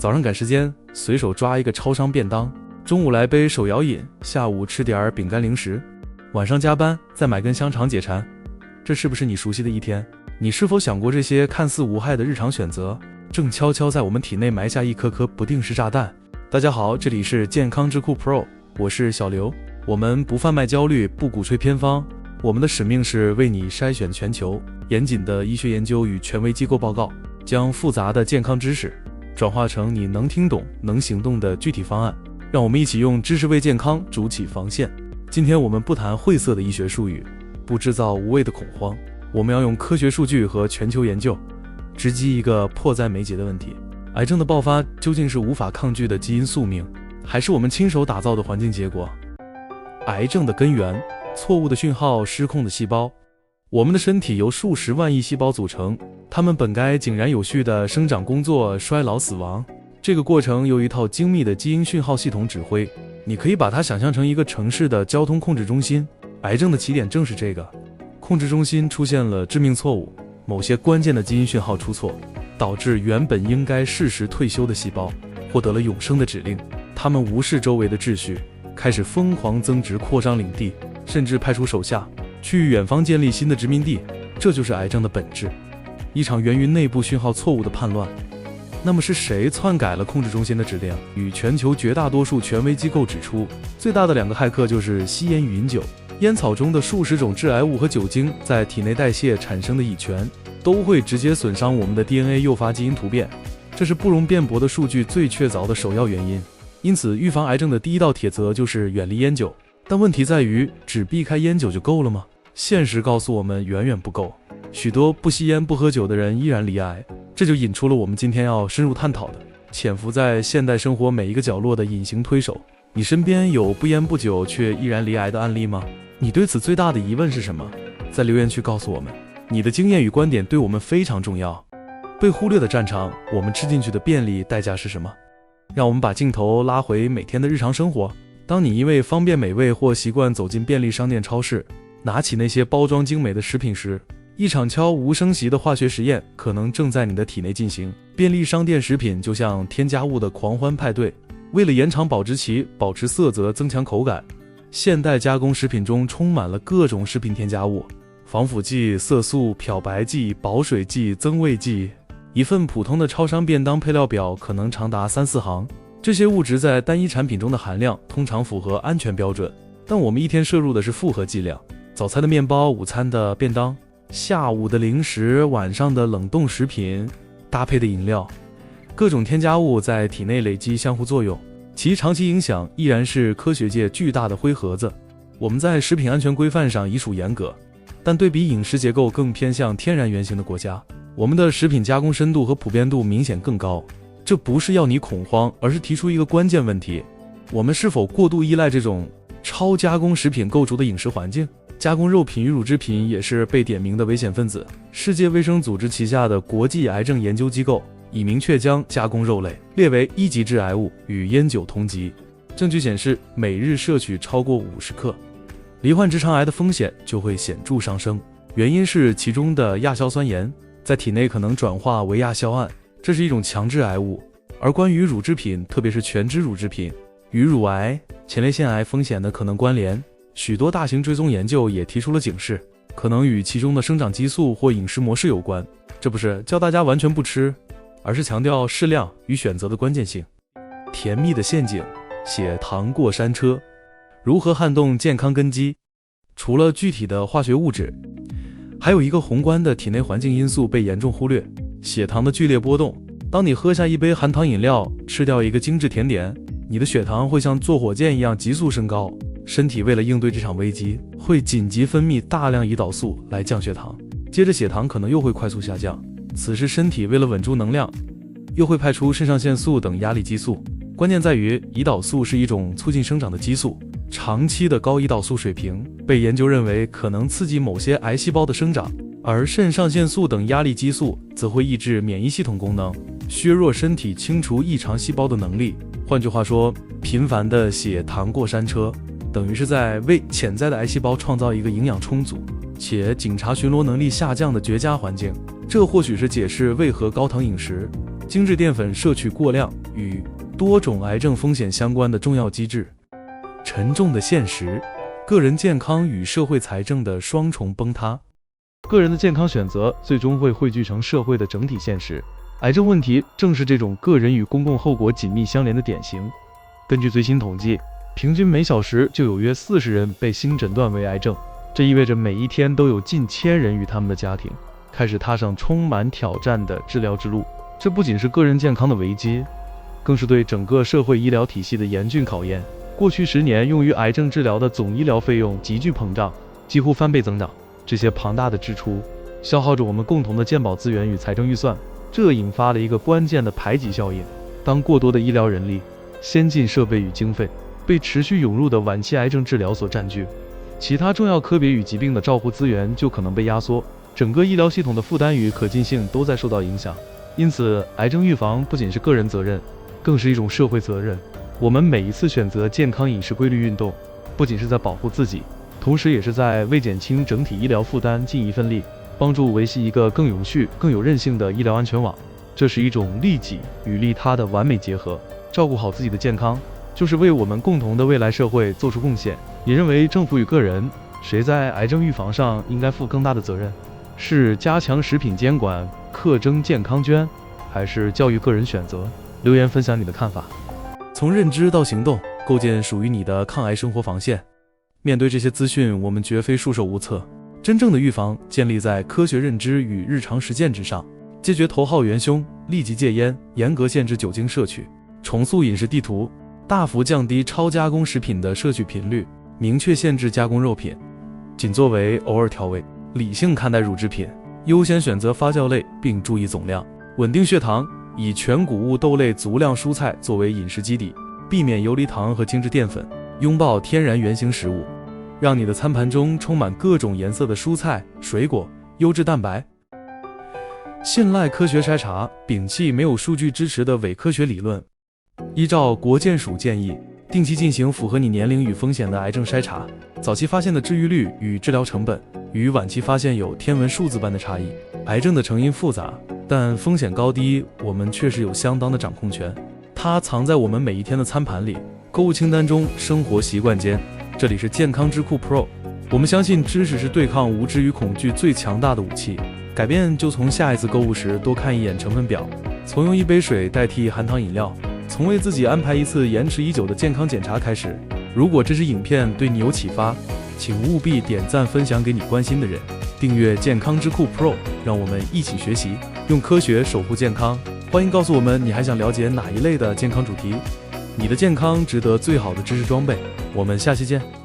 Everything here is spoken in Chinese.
早上赶时间，随手抓一个超商便当，中午来杯手摇饮，下午吃点饼干零食，晚上加班再买根香肠解馋。这是不是你熟悉的一天？你是否想过这些看似无害的日常选择，正悄悄在我们体内埋下一颗颗不定时炸弹？大家好，这里是健康智库 Pro， 我是小刘。我们不贩卖焦虑，不鼓吹偏方，我们的使命是为你筛选全球严谨的医学研究与权威机构报告，将复杂的健康知识转化成你能听懂、能行动的具体方案。让我们一起用知识为健康筑起防线。今天我们不谈晦涩的医学术语，不制造无谓的恐慌，我们要用科学数据和全球研究直击一个迫在眉睫的问题：癌症的爆发究竟是无法抗拒的基因宿命，还是我们亲手打造的环境结果？癌症的根源，错误的讯号，失控的细胞。我们的身体由数十万亿细胞组成，它们本该井然有序的生长、工作、衰老、死亡。这个过程由一套精密的基因讯号系统指挥，你可以把它想象成一个城市的交通控制中心。癌症的起点正是这个控制中心出现了致命错误，某些关键的基因讯号出错，导致原本应该适时退休的细胞获得了永生的指令。它们无视周围的秩序，开始疯狂增殖、扩张领地，甚至派出手下去远方建立新的殖民地。这就是癌症的本质，一场源于内部讯号错误的叛乱。那么是谁篡改了控制中心的指令？与全球绝大多数权威机构指出，最大的两个骇客就是吸烟与饮酒。烟草中的数十种致癌物和酒精在体内代谢产生的乙醛，都会直接损伤我们的 DNA， 诱发基因突变。这是不容辩驳的数据最确凿的首要原因。因此，预防癌症的第一道铁则就是远离烟酒。但问题在于，只避开烟酒就够了吗？现实告诉我们，远远不够。许多不吸烟不喝酒的人依然罹癌，这就引出了我们今天要深入探讨的潜伏在现代生活每一个角落的隐形推手。你身边有不烟不酒却依然罹癌的案例吗？你对此最大的疑问是什么？在留言区告诉我们，你的经验与观点对我们非常重要。被忽略的战场，我们吃进去的便利代价是什么？让我们把镜头拉回每天的日常生活。当你因为方便美味或习惯走进便利商店、超市，拿起那些包装精美的食品时，一场悄无声息的化学实验可能正在你的体内进行。便利商店食品就像添加物的狂欢派对，为了延长保质期、保持色泽、增强口感，现代加工食品中充满了各种食品添加物，防腐剂、色素、漂白剂、保水剂、增味剂。一份普通的超商便当配料表可能长达3-4行，这些物质在单一产品中的含量通常符合安全标准，但我们一天摄入的是复合剂量。早餐的面包，午餐的便当，下午的零食，晚上的冷冻食品，搭配的饮料，各种添加物在体内累积相互作用，其长期影响依然是科学界巨大的灰盒子。我们在食品安全规范上已属严格，但对比饮食结构更偏向天然原型的国家，我们的食品加工深度和普遍度明显更高。这不是要你恐慌，而是提出一个关键问题：我们是否过度依赖这种超加工食品构筑的饮食环境？加工肉品与乳制品也是被点名的危险分子。世界卫生组织旗下的国际癌症研究机构已明确将加工肉类列为1级致癌物，与烟酒同级。证据显示，每日摄取超过50克，罹患直肠癌的风险就会显著上升。原因是其中的亚硝酸盐在体内可能转化为亚硝胺，这是一种强致癌物。而关于乳制品，特别是全脂乳制品与乳癌、前列腺癌风险的可能关联，许多大型追踪研究也提出了警示，可能与其中的生长激素或饮食模式有关。这不是叫大家完全不吃，而是强调适量与选择的关键性。甜蜜的陷阱，血糖过山车，如何撼动健康根基？除了具体的化学物质，还有一个宏观的体内环境因素被严重忽略：血糖的剧烈波动。当你喝下一杯含糖饮料，吃掉一个精致甜点，你的血糖会像坐火箭一样急速升高。身体为了应对这场危机，会紧急分泌大量胰岛素来降血糖，接着血糖可能又会快速下降。此时身体为了稳住能量，又会派出肾上腺素等压力激素。关键在于，胰岛素是一种促进生长的激素，长期的高胰岛素水平被研究认为可能刺激某些癌细胞的生长，而肾上腺素等压力激素则会抑制免疫系统功能，削弱身体清除异常细胞的能力。换句话说，频繁的血糖过山车等于是在为潜在的癌细胞创造一个营养充足且警察巡逻能力下降的绝佳环境。这或许是解释为何高糖饮食、精致淀粉摄取过量与多种癌症风险相关的重要机制。沉重的现实，个人健康与社会财政的双重崩塌。个人的健康选择最终会汇聚成社会的整体现实。癌症问题正是这种个人与公共后果紧密相连的典型。根据最新统计，平均每小时就有约40人被新诊断为癌症，这意味着每一天都有近1000人与他们的家庭开始踏上充满挑战的治疗之路。这不仅是个人健康的危机，更是对整个社会医疗体系的严峻考验。过去10年用于癌症治疗的总医疗费用急剧膨胀，几乎翻倍增长。这些庞大的支出消耗着我们共同的健保资源与财政预算，这引发了一个关键的排挤效应。当过多的医疗人力、先进设备与经费被持续涌入的晚期癌症治疗所占据，其他重要科别与疾病的照护资源就可能被压缩，整个医疗系统的负担与可进性都在受到影响。因此，癌症预防不仅是个人责任，更是一种社会责任。我们每一次选择健康饮食、规律运动，不仅是在保护自己，同时也是在为减轻整体医疗负担尽一份力，帮助维系一个更永续、更有韧性的医疗安全网。这是一种利己与利他的完美结合。照顾好自己的健康，就是为我们共同的未来社会做出贡献。你认为政府与个人谁在癌症预防上应该负更大的责任？是加强食品监管、课征健康捐，还是教育个人选择？留言分享你的看法。从认知到行动，构建属于你的抗癌生活防线。面对这些资讯，我们绝非束手无策。真正的预防建立在科学认知与日常实践之上。戒绝头号元凶，立即戒烟，严格限制酒精摄取，重塑饮食地图，大幅降低超加工食品的摄取频率，明确限制加工肉品，仅作为偶尔调味，理性看待乳制品，优先选择发酵类并注意总量，稳定血糖，以全谷物豆类足量蔬菜作为饮食基底，避免游离糖和精制淀粉，拥抱天然原型食物，让你的餐盘中充满各种颜色的蔬菜、水果、优质蛋白。信赖科学筛查，摒弃没有数据支持的伪科学理论。依照国健署建议，定期进行符合你年龄与风险的癌症筛查。早期发现的治愈率与治疗成本与晚期发现有天文数字般的差异。癌症的成因复杂，但风险高低我们确实有相当的掌控权。它藏在我们每一天的餐盘里、购物清单中、生活习惯间。这里是健康智库 Pro， 我们相信知识是对抗无知与恐惧最强大的武器。改变就从下一次购物时多看一眼成分表，从用一杯水代替含糖饮料，从为自己安排一次延迟已久的健康检查开始。如果这支影片对你有启发，请务必点赞分享给你关心的人，订阅健康智库 Pro， 让我们一起学习，用科学守护健康。欢迎告诉我们你还想了解哪一类的健康主题，你的健康值得最好的知识装备。我们下期见。